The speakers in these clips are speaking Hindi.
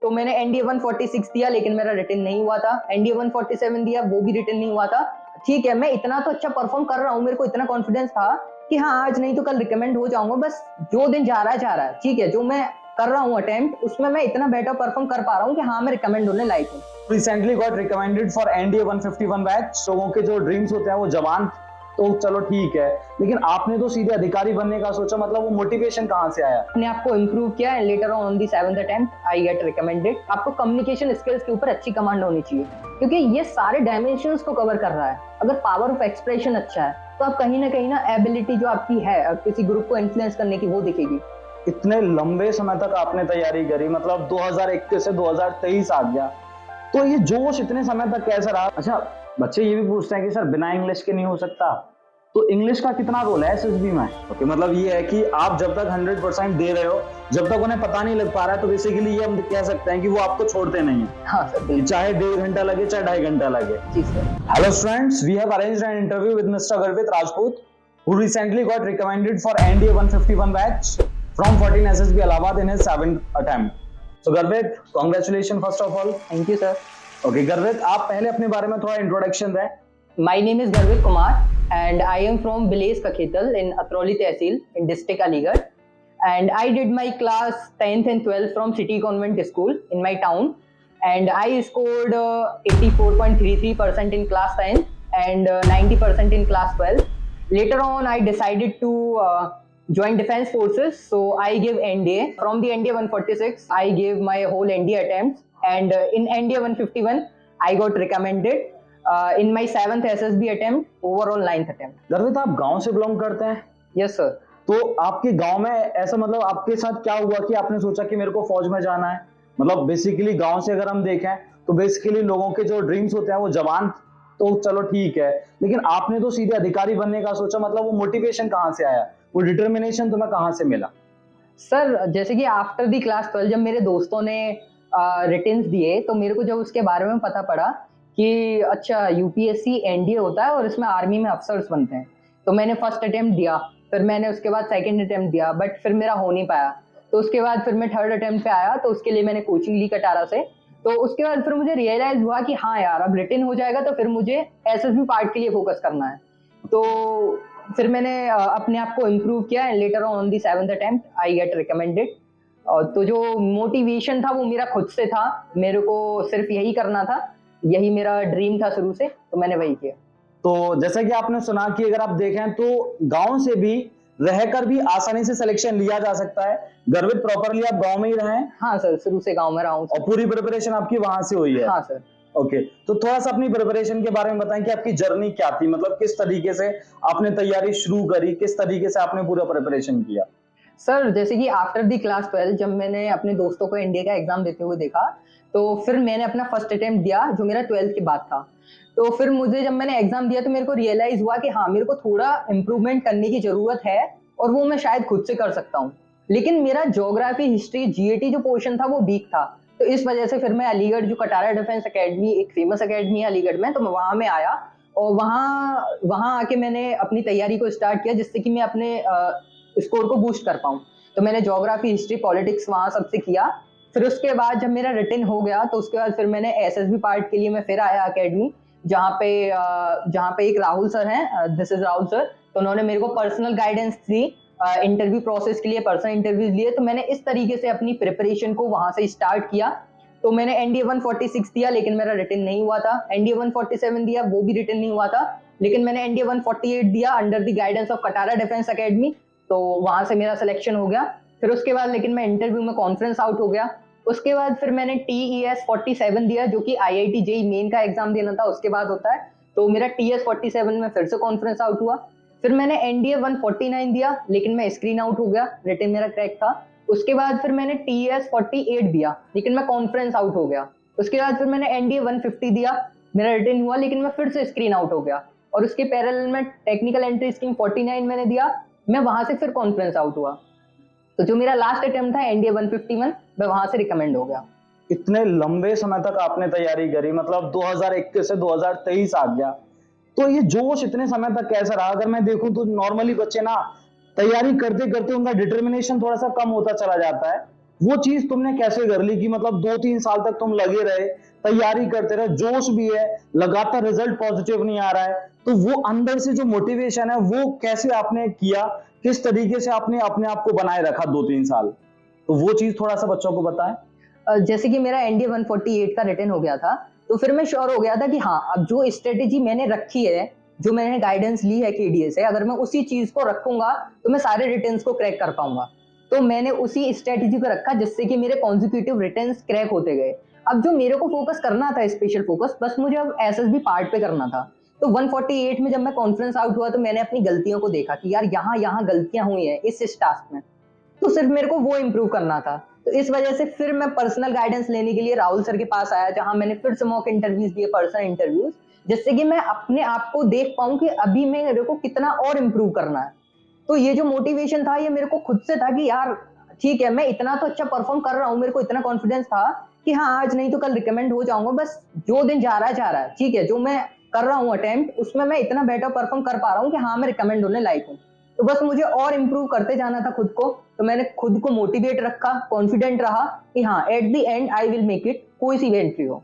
तो मैंने एनडीए 146 दिया लेकिन मेरा रिटन नहीं हुआ था। एनडीए 147 दिया, वो भी रिटन नहीं हुआ था। ठीक है, मैं इतना तो अच्छा परफॉर्म कर रहा हूँ, मेरे को इतना कॉन्फिडेंस था कि हाँ आज नहीं तो कल रिकमेंड हो जाऊंगा। बस जो दिन जा रहा है जा रहा है, ठीक है, जो मैं कर रहा हूँ अटेम्प्ट उसमें मैं इतना बेटर परफॉर्म कर पा रहा हूँ कि हाँ मैं रिकमेंड होने लायक हूँ। Recently got recommended for NDA 151 batch. लोगों के जो ड्रीम्स होते हैं वो जवान तो चलो ठीक है, लेकिन आपने तो सीधे अधिकारी बनने का सोचा, मतलब वो मोटिवेशन कहाँ से आया? अपने आप को इम्प्रूव किया and later on the 7th attempt I get recommended. आपको कम्युनिकेशन स्किल्स के ऊपर अच्छी कमांड होनी चाहिए क्योंकि ये सारे डायमेंशंस को कवर कर रहा है। अगर पावर ऑफ एक्सप्रेशन अच्छा है तो आप कहीं ना एबिलिटी जो आपकी है किसी ग्रुप को इन्फ्लुएंस करने की वो दिखेगी। इतने लंबे समय तक आपने तैयारी करी, मतलब 2021 से 2023 आ गया, तो ये जोश इतने समय तक कैसे रहा? अच्छा, बच्चे ये भी पूछते हैं कि सर बिना इंग्लिश के नहीं हो सकता, तो इंग्लिश का कितना रोल है एसएसबी में? ओके, मतलब ये है कि आप जब तक 100% दे रहे हो, जब तक उन्हें पता नहीं लग पा रहा है, तो बेसिकली ये हम कह सकते हैं कि वो आपको छोड़ते नहीं है। हाँ सर, चाहे 1.5 घंटा लगे, चाहे 2.5 घंटा लगे। जी sir. Hello students, we have arranged an interview with mister Garvit Rajput, who recently got recommended for NDA 151 batch from 14 SSB Allahabad in his 7th attempt. So Garvit, congratulations first of all. Thank you sir. Okay, Garvit, आप पहले अपने बारे में थोड़ा इंट्रोडक्शन दें। My name is Garvit Kumar and I am from Village Kakhetal in Atrauli Tehsil in district Aligarh, and I did my class 10th and 12th from City Convent School in my town, and I scored 84.33% in class 10th and 90% in class 12th. Later on I decided to join defense forces, so I gave NDA. From the NDA 146 I gave my whole NDA attempts, and in NDA 151 I got recommended. In my 7th SSB attempt, overall 9th attempt. गर्वित, आप गांव से बिलोंग करते हैं? Yes sir. तो आपके गांव में ऐसा, मतलब आपके साथ क्या हुआ कि आपने सोचा कि मेरे को फौज में जाना है? मतलब बेसिकली गांव से अगर हम देखें तो बेसिकली लोगों के जो ड्रीम्स होते हैं वो जवान तो चलो ठीक है, लेकिन आपने तो सीधे अधिकारी बनने का सोचा, मतलब वो मोटिवेशन कहाँ से आया, वो डिटर्मिनेशन तुम्हें कहाँ से मिला? सर जैसे कि आफ्टर दी क्लास 12 जब मेरे दोस्तों ने रिटन्स दिए तो मेरे को जब उसके बारे में पता पड़ा कि अच्छा यूपीएससी एनडीए होता है और इसमें आर्मी में अफसर्स बनते हैं, तो मैंने फर्स्ट अटेम्प्ट दिया। फिर मैंने उसके बाद सेकंड अटेम्प्ट दिया, बट फिर मेरा हो नहीं पाया। तो उसके बाद फिर मैं थर्ड अटेम्प्ट पे आया, तो उसके लिए मैंने कोचिंग ली कटारा से। तो उसके बाद फिर मुझे रियलाइज हुआ कि हाँ यार अब रिटन हो जाएगा तो फिर मुझे एसएसबी पार्ट के लिए फोकस करना है। तो फिर मैंने अपने आप को इम्प्रूव किया and later on the 7th attempt I get recommended. तो जो मोटिवेशन था वो मेरा खुद से था, मेरे को सिर्फ यही करना था, यही मेरा ड्रीम था शुरू से, तो मैंने वही किया। तो जैसा कि आपने सुना कि अगर आप देखें तो गांव से भी रहकर भी आसानी से सिलेक्शन लिया जा सकता है। गर्वित, प्रॉपरली आप गांव में ही रहे हैं? हाँ सर, शुरू से गांव में रहा हूँ और पूरी प्रिपरेशन आपकी वहां से हुई है? हाँ सर। ओके, तो थोड़ा सा अपनी प्रिपरेशन के बारे में बताएं कि आपकी जर्नी क्या थी, मतलब किस तरीके से आपने तैयारी शुरू करी, किस तरीके से आपने पूरा प्रिपरेशन किया? सर जैसे कि आफ्टर दी क्लास 12 जब मैंने अपने दोस्तों को इंडिया का एग्जाम देते हुए देखा, तो फिर मैंने अपना फर्स्ट अटेम्प्ट दिया जो मेरा 12th के बाद था। तो फिर मुझे जब मैंने एग्जाम दिया तो मेरे को रियलाइज हुआ कि हाँ मेरे को थोड़ा इम्प्रूवमेंट करने की जरूरत है और वो मैं शायद खुद से कर सकता हूँ। लेकिन मेरा ज्योग्राफी, हिस्ट्री, जीएटी जो पोर्शन था वो वीक था, तो इस वजह से फिर मैं अलीगढ़ जो कटारा डिफेंस अकेडमी, एक फेमस अकेडमी है अलीगढ़ में, तो मैं वहां में आया और वहां आके मैंने अपनी तैयारी को स्टार्ट किया जिससे कि मैं अपने स्कोर को बूस्ट कर पाऊँ। तो मैंने ज्योग्राफी, हिस्ट्री, पॉलिटिक्स वहां सबसे किया। फिर उसके बाद जब मेरा रिटन हो गया तो उसके बाद फिर मैंने एसएसबी पार्ट के लिए मैं फिर आया अकेडमी, जहाँ पे एक राहुल सर हैं, दिस इज राहुल सर, तो उन्होंने मेरे को पर्सनल गाइडेंस दी, इंटरव्यू प्रोसेस के लिए पर्सनल इंटरव्यूज लिए। तो मैंने इस तरीके से अपनी प्रिपरेशन को वहां से स्टार्ट किया। तो मैंने एनडीए 146 दिया लेकिन मेरा रिटन नहीं हुआ था। एनडीए 147 दिया, वो भी रिटन नहीं हुआ था। लेकिन मैंने एनडीए 148 दिया under the guidance of Katara defence academy, तो वहां से मेरा सिलेक्शन हो गया। फिर उसके बाद लेकिन मैं इंटरव्यू में कॉन्फ्रेंस आउट हो गया। उसके बाद फिर मैंने TES 47 दिया जो कि IIT JEE मेन का एग्जाम देना था, उसके बाद होता है। तो मेरा TS 47 में फिर से कॉन्फ्रेंस आउट हुआ। फिर मैंने एनडीए 149 दिया लेकिन मैं स्क्रीन आउट हो गया, रिटन मेरा क्रैक था। उसके बाद फिर मैंने TS 48 दिया लेकिन मैं कॉन्फ्रेंस आउट हो गया। उसके बाद फिर मैंने एनडीए 150 दिया, मेरा रिटन हुआ लेकिन मैं फिर से स्क्रीन आउट हो गया। और उसके पैरेलल में टेक्निकल एंट्री स्कीम 49 मैंने दिया, मैं वहां से फिर कॉन्फ्रेंस आउट हुआ। तो जो मेरा लास्ट अटेम्प्ट था एनडीए 151, मैं वहां से रिकमेंड हो गया। इतने लंबे समय तक आपने तैयारी करी, मतलब 2021 से 2023 आ गया, तो ये जोश इतने समय तक कैसा रहा? अगर मैं देखूं तो नॉर्मली बच्चे ना तैयारी करते करते उनका डिटर्मिनेशन थोड़ा सा कम होता चला जाता है, वो चीज तुमने कैसे कर ली कि मतलब 2-3 साल तक तुम लगे रहे, तैयारी करते रहे, जोश भी है, लगातार रिजल्ट पॉजिटिव नहीं आ रहा है, तो वो अंदर से जो मोटिवेशन है वो कैसे आपने किया, किस तरीके से आपने अपने आप को बनाए रखा 2-3 साल, तो वो चीज थोड़ा सा बच्चों को बताएं। जैसे कि मेरा एनडीए 148 का रिटर्न हो गया था, तो फिर मैं श्योर हो गया था कि हाँ, अब जो स्ट्रेटेजी मैंने रखी है, जो मैंने गाइडेंस ली है केडीए से, अगर मैं उसी चीज को रखूंगा तो मैं सारे रिटर्न्स को क्रैक कर पाऊंगा। तो मैंने उसी स्ट्रेटेजी को रखा जिससे कि मेरे कॉन्जिक्यूटिव रिटर्न्स क्रैक होते गए। अब जो मेरे को फोकस करना था, स्पेशल फोकस, बस मुझे अब एसएसबी पार्ट पे करना था। तो 148 में जब मैं कॉन्फ्रेंस आउट हुआ तो मैंने अपनी गलतियों को देखा कि यार यहाँ यहाँ गलतियां हुई हैं इस टास्क में, तो सिर्फ मेरे को वो इम्प्रूव करना था। तो इस वजह से फिर मैं पर्सनल गाइडेंस लेने के लिए राहुल सर के पास आया, जहां मैंने फिर से मॉक इंटरव्यूज दिए, पर्सनल इंटरव्यूज, जिससे कि मैं अपने आप को देख पाऊं कि अभी मेरे को कितना और इम्प्रूव करना है। तो ये जो मोटिवेशन था ये मेरे को खुद से था कि यार ठीक है, मैं इतना तो अच्छा परफॉर्म कर रहा हूँ, मेरे को इतना कॉन्फिडेंस था कि हाँ आज नहीं तो कल रिकमेंड हो जाऊंगा, बस जो दिन जा रहा है ठीक है, जो मैं कर रहा हूँ अटेम्प्ट उसमें मैं इतना बेटर परफॉर्म कर पा रहा हूँ कि हाँ मैं रिकमेंड होने लायक हूँ। तो बस मुझे और इम्प्रूव करते जाना था खुद को। तो मैंने खुद को मोटिवेट रखा, कॉन्फिडेंट रहा कि हाँ at the and I will make it, कोई सी भी एंट्री हो।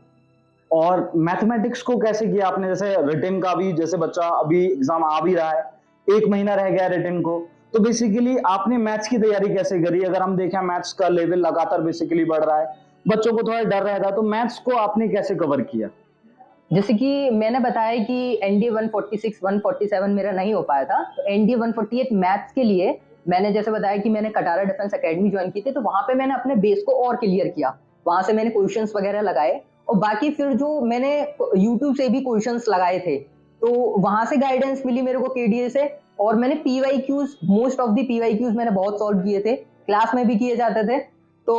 और मैथमेटिक्स को कैसे किया आपने, जैसे रिटन का भी, जैसे बच्चा अभी एग्जाम आ भी रहा है, 1 महीना रह गया रिटन को, तो बेसिकली आपने मैथ्स की तैयारी कैसे करी? अगर हम देखें मैथ्स का लेवल लगातार बेसिकली बढ़ रहा है, बच्चों को थोड़ा डर रहता है, तो मैथ्स को आपने कैसे कवर किया? जैसे कि मैंने बताया कि एनडीए 146 147 मेरा नहीं हो पाया था, तो एनडीए 148 मैथ्स के लिए मैंने जैसे बताया कि मैंने कटारा डिफेंस एकेडमी ज्वाइन की थी, तो वहां पे मैंने अपने बेस को और क्लियर किया। वहां से मैंने क्वेश्चंस वगैरह लगाए, और बाकी फिर जो मैंने यूट्यूब से भी क्वेश्चंस लगाए थे, तो वहां से गाइडेंस मिली मेरे को केडीए से। और मैंने PYQs, most of the PYQs मैंने बहुत सॉल्व किए थे, क्लास में भी किए जाते थे। तो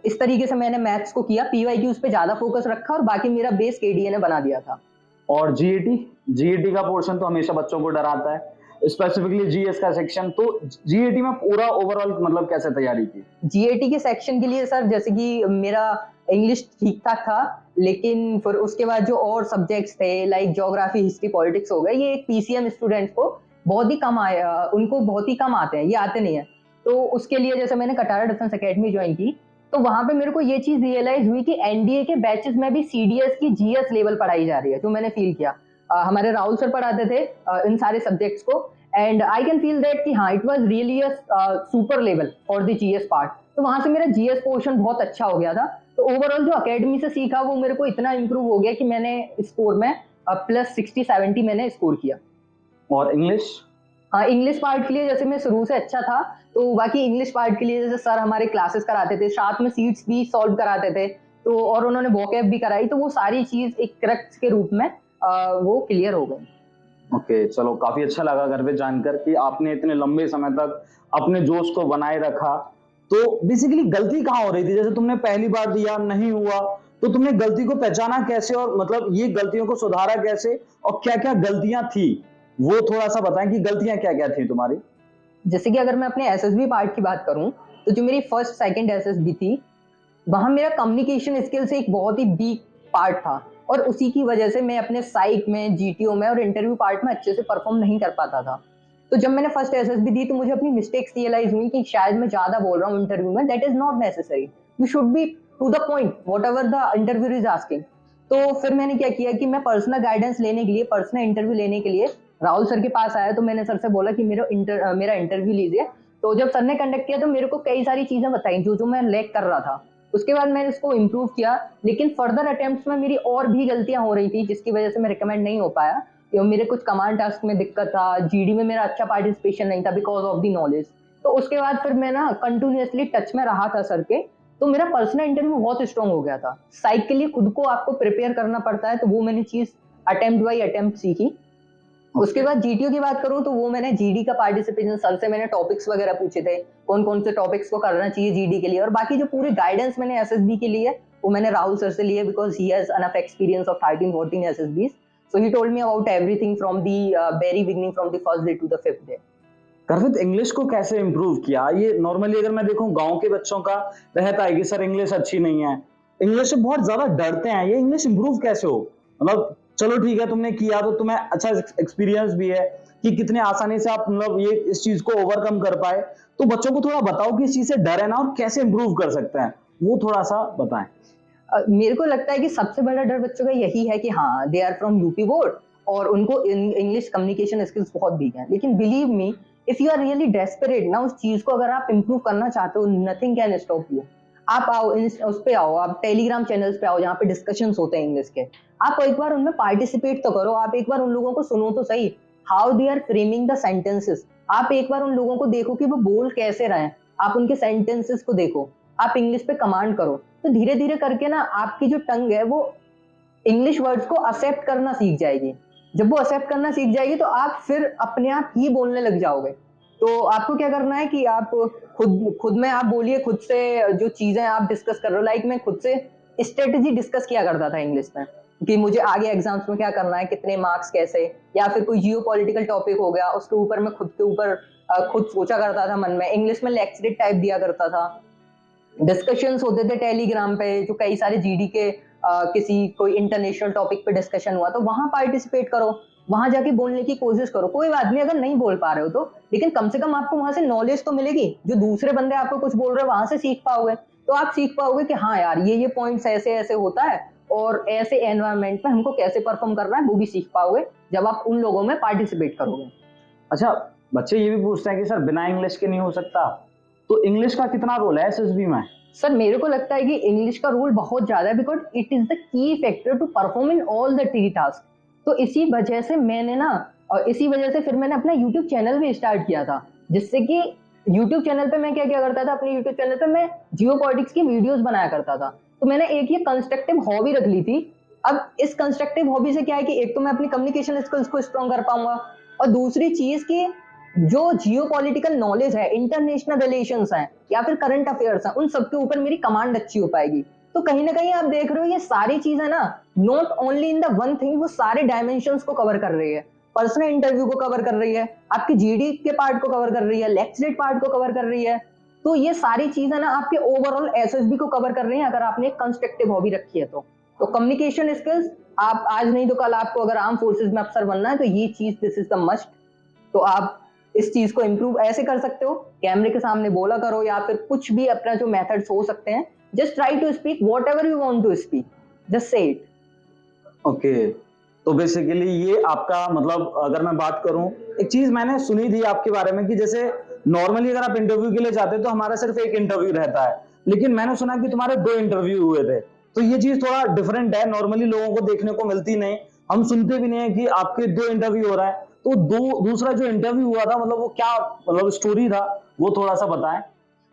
इस तरीके से मैंने मैथ्स को किया, पीवाईक्यूज पे ज्यादा फोकस रखा, और बाकी मेरा बेस केडीए ने बना दिया था। और जीईटी, जीईटी का पोर्शन तो हमेशा बच्चों को डराता है, स्पेसिफिकली जीएस का सेक्शन, तो जीईटी में पूरा ओवरऑल मतलब कैसे तैयारी की? जीएटी के सेक्शन के लिए सर जैसे कि मेरा इंग्लिश ठीक ठाक था, लेकिन फिर उसके बाद जो और सब्जेक्ट्स थे लाइक ज्योग्राफी, हिस्ट्री, पॉलिटिक्स हो गए, ये एक पीसीएम स्टूडेंट को बहुत ही कम आए, उनको बहुत ही कम आते हैं, ये आते नहीं है। तो उसके लिए जैसे मैंने कटारा डिफेंस एकेडमी ज्वाइन की, तो वहां पे मेरे को ये चीज रियलाइज हुई कि एनडीए के बैचेस में भी सीडीएस की जीएस लेवल पढ़ाई जा रही है, जो मैंने फील किया। हमारे राहुल सर पढ़ाते थे इन सारे सब्जेक्ट्स को, and I can feel that कि हाँ it was really a super level for the GS part. तो वहां से मेरा जीएस पोर्शन बहुत अच्छा हो गया था। तो ओवरऑल जो अकेडमी से सीखा वो मेरे को इतना इंप्रूव हो गया कि मैंने स्कोर में +60-70 मैंने स्कोर किया। और इंग्लिश? हाँ, इंग्लिश पार्ट के लिए जैसे मैं शुरू से अच्छा था, तो बाकी इंग्लिश पार्ट के लिए जैसे सर हमारे क्लासेस कराते थे, साथ में सीट्स भी सॉल्व कराते थे, तो और उन्होंने वोकैब भी कराई, तो वो सारी चीज एक क्रक्स के रूप में वो क्लियर हो गई। ओके, चलो काफी अच्छा लगा घर पे जानकर कि आपने इतने लंबे समय तक अपने जोश को बनाए रखा। तो बेसिकली गलती कहाँ हो रही थी? जैसे तुमने पहली बार दिया नहीं हुआ, तो तुमने गलती को पहचाना कैसे, और मतलब ये गलतियों को सुधारा कैसे, और क्या क्या गलतियां थी वो थोड़ा सा बताएं कि गलतियां क्या क्या थी तुम्हारी। जैसे कि अगर मैं अपने एसएसबी पार्ट की बात करूं, तो जो मेरी फर्स्ट सेकंड एसएसबी थी, वहां मेरा कम्युनिकेशन स्किल से एक बहुत ही वीक पार्ट था, और उसी की वजह से मैं अपने साइक में, जीटीओ में और इंटरव्यू पार्ट में अच्छे से परफॉर्म नहीं कर पाता था। तो जब मैंने फर्स्ट एसएसबी दी तो मुझे अपनी मिस्टेक्स रियलाइज हुई कि शायद मैं ज्यादा बोल रहा हूँ इंटरव्यू में, that is not necessary, you should be to the point whatever the interview is asking. तो फिर मैंने क्या किया कि मैं पर्सनल गाइडेंस लेने के लिए, पर्सनल इंटरव्यू लेने के लिए राहुल सर के पास आया। तो मैंने सर से बोला कि मेरा इंटरव्यू लीजिए। तो जब सर ने कंडक्ट किया तो मेरे को कई सारी चीजें बताई जो जो मैं लैक कर रहा था। उसके बाद मैंने इसको इम्प्रूव किया, लेकिन फर्दर अटेम्प्ट्स में मेरी और भी गलतियां हो रही थी, जिसकी वजह से मैं रिकमेंड नहीं हो पाया। मेरे कुछ कमांड टास्क में दिक्कत था, जीडी में मेरा अच्छा पार्टिसिपेशन नहीं था बिकॉज ऑफ द नॉलेज। तो उसके बाद फिर मैं ना कंटिन्यूअसली टच में रहा था सर के, तो मेरा पर्सनल इंटरव्यू बहुत स्ट्रांग हो गया था। साइक के लिए खुद को आपको प्रिपेयर करना पड़ता है, तो वो मैंने चीज अटेम्प्ट बाई अटेम्प्ट सीखी। उसके बाद जीटीओ की बात करूं तो वो मैंने जीडी का पार्टिसिपेशन, सर से मैंने टॉपिक्स वगैरह पूछे थे, कौन कौन से टॉपिक्स को करना चाहिए जीडी के लिए, और बाकी जो पूरी गाइडेंस मैंने एसएसबी के लिए वो मैंने राहुल सर से लिए, because he has enough experience of 13-14 SSBs, so he told me about everything from the very beginning, from the first day to the 5th day. Garvit, English को कैसे इंप्रूव किया? ये नॉर्मली अगर मैं देखूं गांव के बच्चों का रहता है कि सर इंग्लिश अच्छी नहीं है, इंग्लिश से बहुत ज्यादा डरते हैं, ये इंग्लिश इंप्रूव कैसे हो? मतलब चलो ठीक है, तुमने किया तो तुम्हें अच्छा एक्सपीरियंस भी है कि कितने आसानी से आप मतलब ये इस चीज को ओवरकम कर पाए। तो बच्चों को थोड़ा बताओ कि इस चीज से डर है ना और कैसे इंप्रूव कर सकते हैं, वो थोड़ा सा बताएं। मेरे को लगता है कि सबसे बड़ा डर बच्चों का यही है कि हाँ, they are from UP board और उनको इंग्लिश कम्युनिकेशन स्किल्स बहुत वीक हैं। लेकिन believe me, if you are really desperate ना, उस चीज को अगर आप इंप्रूव करना चाहते हो, नथिंग कैन स्टॉप यू। आप आओ, उस पे आओ, आप टेलीग्राम चैनल्स पे आओ जहाँ पे डिस्कशंस होते हैं इंग्लिश के। आप एक बार उनमें पार्टिसिपेट तो करो, आप एक बार उन लोगों को सुनो तो सही, how they are framing the sentences. आप एक बार उन लोगों को देखो कि वो बोल कैसे रहे हैं, आप उनके सेंटेंसेस को देखो, आप इंग्लिश पे कमांड करो। तो धीरे धीरे करके ना आपकी जो टंग है वो इंग्लिश वर्ड्स को एक्सेप्ट करना सीख जाएगी। जब वो एक्सेप्ट करना सीख जाएगी तो आप फिर अपने आप ही बोलने लग जाओगे। तो आपको क्या करना है कि आप खुद खुद में आप बोलिए, खुद से जो चीजें आप डिस्कस कर रहे हो। लाइक मैं खुद से स्ट्रेटेजी डिस्कस किया करता था इंग्लिश में कि मुझे आगे एग्जाम्स में क्या करना है, कितने मार्क्स कैसे, या फिर कोई जियो पॉलिटिकल टॉपिक हो गया उसके ऊपर मैं खुद के ऊपर खुद सोचा करता था मन में, इंग्लिश में लेक्चर टाइप दिया करता था। डिस्कशंस होते थे टेलीग्राम पे, जो कई सारे जीडी के किसी कोई इंटरनेशनल टॉपिक पे डिस्कशन हुआ तो वहां पार्टिसिपेट करो, वहां जाके बोलने की कोशिश करो। कोई बात नहीं अगर नहीं बोल पा रहे हो तो, लेकिन कम से कम आपको वहां से नॉलेज तो मिलेगी। जो दूसरे बंदे आपको कुछ बोल रहे हैं वहां से सीख पाओगे, तो आप सीख पाओगे कि हाँ यार ये पॉइंट्स ऐसे ऐसे होता है और ऐसे एनवायरमेंट में हमको कैसे परफॉर्म करना है, वो भी सीख पाओगे जब आप उन लोगों में पार्टिसिपेट करोगे। अच्छा, बच्चे ये भी पूछते हैं कि सर बिना इंग्लिश के नहीं हो सकता, तो इंग्लिश का कितना रोल है एसएसबी में? सर मेरे को लगता है कि इंग्लिश का रोल बहुत ज्यादा है, because it is the key factor to perform in all the t task. तो इसी वजह से मैंने ना, और इसी वजह से फिर मैंने अपना यूट्यूब चैनल भी स्टार्ट किया था, जिससे कि यूट्यूब चैनल पे मैं क्या क्या करता था, अपने यूट्यूब चैनल पे मैं जियो पॉलिटिक्स की वीडियोस बनाया करता था। तो मैंने एक ये कंस्ट्रक्टिव हॉबी रख ली थी। अब इस कंस्ट्रक्टिव हॉबी से क्या है कि एक तो मैं अपनी कम्युनिकेशन स्किल्स को स्ट्रॉन्ग कर पाऊंगा, और दूसरी चीज की जो जियो पॉलिटिकल नॉलेज है, इंटरनेशनल रिलेशंस हैं या फिर करंट अफेयर्स हैं, उन सबके ऊपर मेरी कमांड अच्छी हो पाएगी। तो कहीं ना कहीं आप देख रहे हो ये सारी चीजें ना, not only in the one thing, वो सारे डायमेंशंस को कवर कर रही है। पर्सनल इंटरव्यू को कवर कर रही है, आपकी जीडी के पार्ट को कवर कर रही है, लेक्चरेट पार्ट को कवर कर रही है। तो ये सारी चीजें ना आपके ओवरऑल एसएसबी को कवर कर रही है, अगर आपने एक कंस्ट्रक्टिव हॉबी रखी है तो कम्युनिकेशन स्किल्स, आप आज नहीं तो कल आपको अगर आर्म फोर्सेज में अफसर बनना है तो ये चीज दिस इज द मस्ट। तो आप इस चीज को इम्प्रूव ऐसे कर सकते हो, कैमरे के सामने बोला करो, या फिर कुछ भी अपना जो मेथड्स हो सकते हैं, just try to speak whatever you want to speak, just say it. Okay, तो बेसिकली ये आपका मतलब, अगर मैं बात करूं, एक चीज मैंने सुनी थी आपके बारे में कि जैसे नॉर्मली अगर आप इंटरव्यू के लिए जाते हैं तो हमारा सिर्फ एक इंटरव्यू रहता है, लेकिन मैंने सुना कि तुम्हारे 2 इंटरव्यू हुए थे। तो ये चीज थोड़ा डिफरेंट है, नॉर्मली लोगों को देखने को मिलती नहीं, हम सुनते भी नहीं है कि आपके 2 इंटरव्यू हो रहा है। तो दूसरा जो इंटरव्यू हुआ था, मतलब वो क्या मतलब स्टोरी था, वो थोड़ा सा बताएं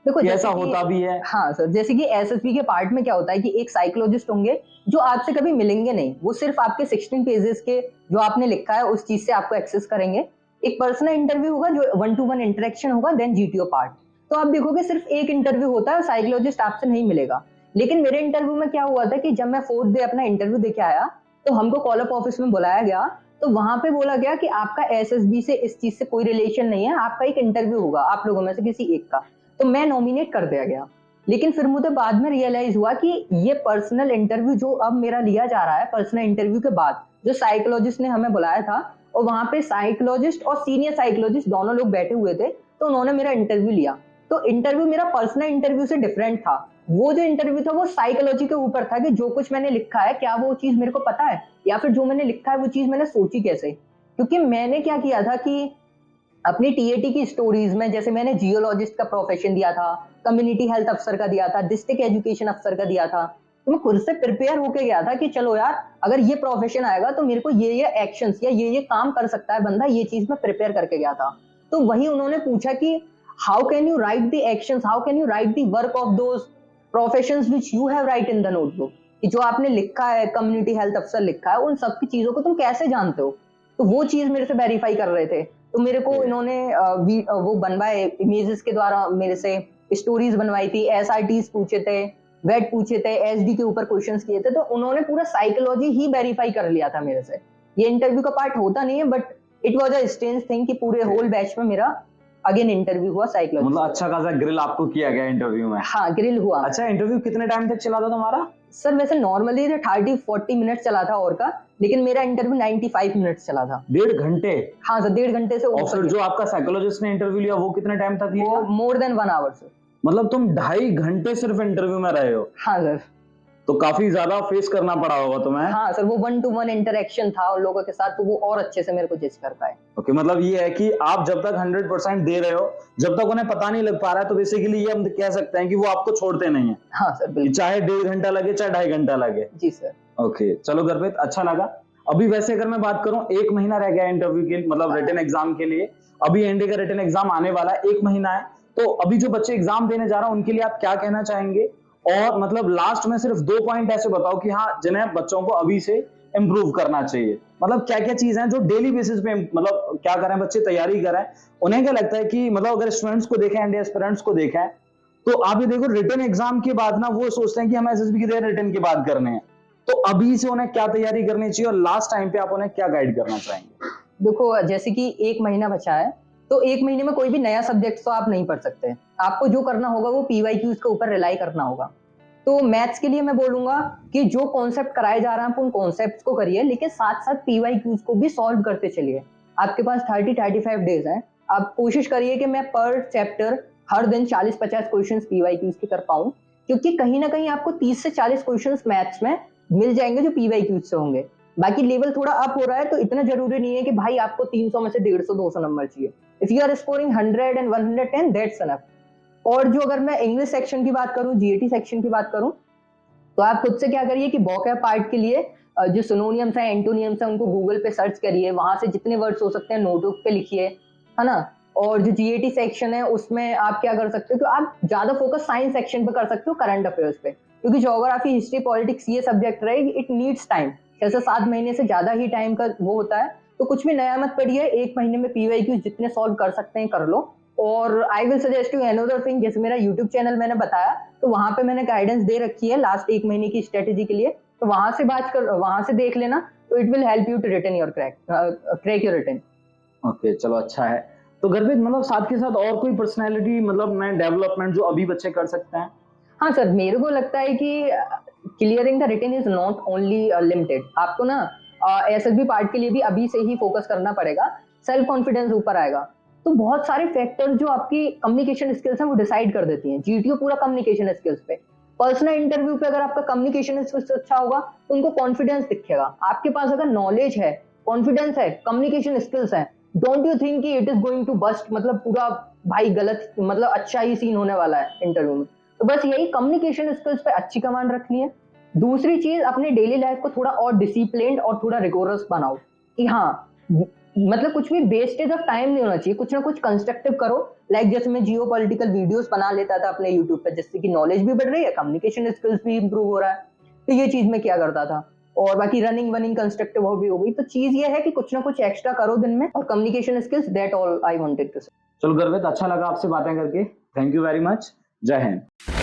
देखो कि जैसे ऐसा कि, होता भी है। हाँ सर, जैसे कि एसएसबी के पार्ट में क्या होता है कि एक साइकोलॉजिस्ट होंगे जो आपसे कभी मिलेंगे नहीं, वो सिर्फ आपके 16 पेजेस के जो आपने लिखा है उस चीज से आपको एक्सेस करेंगे। एक पर्सनल इंटरव्यू होगा जो 1-to-1 इंटरेक्शन होगा, देन जीटीओ पार्ट। तो आप देखोगे सिर्फ एक इंटरव्यू होता है, साइकोलॉजिस्ट आपसे नहीं मिलेगा। लेकिन मेरे इंटरव्यू में क्या हुआ था कि जब मैं 4th डे अपना इंटरव्यू देके आया तो हमको कॉल अप ऑफिस में बुलाया गया। तो वहां पे बोला गया कि आपका एसएसबी से इस चीज से कोई रिलेशन नहीं है, आपका एक इंटरव्यू होगा आप लोगों में से किसी एक का। तो मैं नॉमिनेट कर दिया गया। लेकिन फिर मुझे बाद में रियलाइज हुआ कि ये पर्सनल इंटरव्यू जो अब मेरा लिया जा रहा है, पर्सनल इंटरव्यू के बाद जो साइकोलॉजिस्ट ने हमें बुलाया था, और वहां पे साइकोलॉजिस्ट और सीनियर साइकोलॉजिस्ट दोनों लोग बैठे हुए थे, तो उन्होंने मेरा इंटरव्यू लिया। तो इंटरव्यू मेरा पर्सनल इंटरव्यू से डिफरेंट था। वो जो इंटरव्यू था वो साइकोलॉजी के ऊपर था कि जो कुछ मैंने लिखा है क्या वो चीज मेरे को पता है, या फिर जो मैंने लिखा है वो चीज मैंने सोची कैसे। क्योंकि मैंने क्या किया था कि अपनी टीएटी की स्टोरीज में, जैसे मैंने जियोलॉजिस्ट का प्रोफेशन दिया था, कम्युनिटी हेल्थ अफसर का दिया था, डिस्ट्रिक्ट एजुकेशन अफसर का दिया था, तो मैं खुद से प्रिपेयर होके गया था कि चलो यार अगर ये प्रोफेशन आएगा तो मेरे को ये एक्शंस या ये काम कर सकता है बंदा, ये चीज मैं प्रिपेयर करके गया था। तो वही उन्होंने पूछा कि how can you right the actions, how can you right the work of those professions which you have right in the notebook, कि जो आपने लिखा है, कम्युनिटी हेल्थ अफसर लिखा है, उन सब की चीजों को तुम कैसे जानते हो। तो वो चीज मेरे से वेरीफाई कर रहे थे। तो मेरे को इन्होंने वो बनवाए इमेजेस के द्वारा, मेरे से स्टोरीज बनवाई थी, एसआरटीज पूछे थे, वेट पूछे थे, एसडी के ऊपर क्वेश्चंस किए थे। तो उन्होंने पूरा साइकोलॉजी ही वेरीफाई कर लिया था मेरे से। ये इंटरव्यू का पार्ट होता नहीं है, but it was a strange thing कि पूरे होल बैच में मेरा अगेन इंटरव्यू हुआ साइकोलॉजी। मतलब अच्छा खासा ग्रिल आपको किया गया इंटरव्यू में? हाँ, ग्रिल हुआ। अच्छा, इंटरव्यू कितने टाइम तक चला था तुम्हारा? सर वैसे नॉर्मली 30-40 मिनट चला था और का, लेकिन मेरा इंटरव्यू 95 मिनट्स चला था। 1.5 घंटे? हाँ सर, 1.5 घंटे से और ऊपर फिर गया। जो आपका साइकोलॉजिस्ट ने इंटरव्यू लिया वो कितने टाइम तक वो लिया? More than 1 hour sir. मतलब तुम 2.5 घंटे सिर्फ इंटरव्यू में रहे हो, हाँ सर। तो काफी ज्यादा फेस करना पड़ा होगा तुम्हें। हाँ सर, वो 1 टू 1 इंटरेक्शन था उन लोगों के साथ, तो वो और अच्छे से मेरे को जज कर पाए। ओके, मतलब ये है कि आप जब तक 100% दे रहे हो, जब तक उन्हें पता नहीं लग पा रहा है, तो बेसिकली ये हम कह सकते हैं कि वो आपको छोड़ते नहीं है, हाँ सर, कि बिल्कुल। चाहे 1.5 घंटा लगे चाहे 2.5 घंटा लगे। जी सर। ओके, चलो गर्भित, अच्छा लगा। अभी वैसे अगर मैं बात करूं, 1 महीना रह गया इंटरव्यू के मतलब रिटन एग्जाम के लिए। अभी एनडीए का रिटन एग्जाम आने वाला है, 1 महीना है। तो अभी जो बच्चे एग्जाम देने जा रहे हैं उनके लिए आप क्या कहना चाहेंगे? और मतलब लास्ट में सिर्फ 2 पॉइंट ऐसे बताओ कि हाँ, जिन्हें बच्चों को अभी से इंप्रूव करना चाहिए। मतलब क्या क्या चीज है जो डेली बेसिस पे मतलब क्या करें बच्चे, तैयारी करें? उन्हें क्या लगता है कि मतलब अगर स्टूडेंट्स को देखें, एनडीए एस्पिरेंट्स को देखें, तो आप ये देखो रिटन एग्जाम के बाद ना वो सोचते हैं कि हम एसएसबी की तैयारी रिटन के बाद करने हैं। तो अभी से उन्हें क्या तैयारी करनी चाहिए और लास्ट टाइम पे आप उन्हें क्या गाइड करना चाहेंगे? देखो, जैसे कि 1 महीना बचा है, तो 1 महीने में कोई भी नया सब्जेक्ट तो आप नहीं पढ़ सकते। आपको जो करना होगा वो पीवाईक्यूज के ऊपर रिलाई करना होगा। तो मैथ्स के लिए मैं बोलूंगा कि जो कॉन्सेप्ट कराए जा रहे हैं आप उन कॉन्सेप्ट्स को करिए, लेकिन साथ-साथ पीवाईक्यूज को भी सॉल्व करते चलिए। आपके पास 30-35 डेज हैं। आप कोशिश करिए कि मैं पर चैप्टर हर दिन 40-50 क्वेश्चंस पीवाईक्यूज के कर पाऊँ, क्योंकि कहीं न कहीं आपको 30 से 40 क्वेश्चंस मैथ्स में मिल जाएँगे जो पीवाईक्यूज से होंगे। बाकी लेवल थोड़ा अप हो रहा है, तो इतना जरूरी नहीं है कि भाई आपको 300 में से 150-200 नंबर चाहिए। If you are scoring 100 and 110 that's enough. और जो अगर मैं इंग्लिश सेक्शन की बात करूं, जीएटी सेक्शन की बात करूं, तो आप खुद से क्या करिए कि वोकैब पार्ट के लिए जो सिनोनियम्स हैं, एंटोनियम्स हैं, उनको गूगल पे सर्च करिए। वहां से जितने वर्ड्स हो सकते हैं नोटबुक पे लिखिए, है ना। और जो जीएटी सेक्शन है उसमें आप क्या कर सकते हो कि आप ज्यादा फोकस साइंस सेक्शन पे कर सकते हो, करंट अफेयर्स पे, क्योंकि ज्योग्राफी, हिस्ट्री, पॉलिटिक्स ये सब्जेक्ट रहेगी, इट नीड्स टाइम। 6 से 7 महीने से ज्यादा ही टाइम का वो होता है। तो कुछ भी नया मत पढ़िए, 1 महीने में पीवाईक्यू जितने सॉल्व कर सकते हैं कर लो। और I will suggest you another thing, जैसे मेरा यूट्यूब चैनल मैंने बताया, तो वहां पे मैंने गाइडेंस दे रखी है लास्ट 1 महीने की स्ट्रेटेजी के लिए, तो वहां से देख लेना, तो it will help you to written your crack your written. Okay, चलो अच्छा है। तो गर्भित मतलब साथ के साथ और कोई पर्सनैलिटी मतलब में डेवलपमेंट जो अभी बच्चे कर सकते हैं? हाँ सर, मेरे को लगता है कि clearing the written is not only limited. आपको ना एसएसबी पार्ट के लिए भी अभी से ही फोकस करना पड़ेगा। सेल्फ कॉन्फिडेंस ऊपर आएगा, तो बहुत सारे फैक्टर्स जो आपकी कम्युनिकेशन स्किल्स हैं वो डिसाइड कर देती हैं। जीटीओ पूरा कम्युनिकेशन स्किल्स पे। पर्सनल इंटरव्यू पे अगर आपका कम्युनिकेशन स्किल्स अच्छा होगा तो उनको कॉन्फिडेंस दिखेगा। आपके पास अगर नॉलेज है, कॉन्फिडेंस है, कम्युनिकेशन स्किल्स है, डोंट यू थिंक कि it is going to bust, मतलब पूरा भाई गलत, मतलब अच्छा ही सीन होने वाला है इंटरव्यू में। तो बस यही कम्युनिकेशन स्किल्स पे अच्छी कमांड रखनी है। दूसरी चीज, अपने डेली लाइफ को थोड़ा और डिसिप्लिन्ड और थोड़ा रिगोरस बनाओ कि हाँ, मतलब कुछ भी वेस्टेज ऑफ टाइम नहीं होना चाहिए, कुछ ना कुछ कंस्ट्रक्टिव करो। लाइक जैसे मैं जियो पॉलिटिकल वीडियोस बना लेता था अपने यूट्यूब पे, जिससे कि नॉलेज भी बढ़ रही है, कम्युनिकेशन स्किल्स भी इंप्रूव हो रहा है। तो ये चीज मैं क्या करता था। और बाकी रनिंग वनिंग कंस्ट्रक्टिव हॉबी हो गई। तो चीज ये है कि कुछ ना कुछ एक्स्ट्रा करो दिन में, और communication skills, that all I wanted to say. चलो गर्भित, अच्छा लगा आपसे बातें करके। Thank you very much. जय हिंद।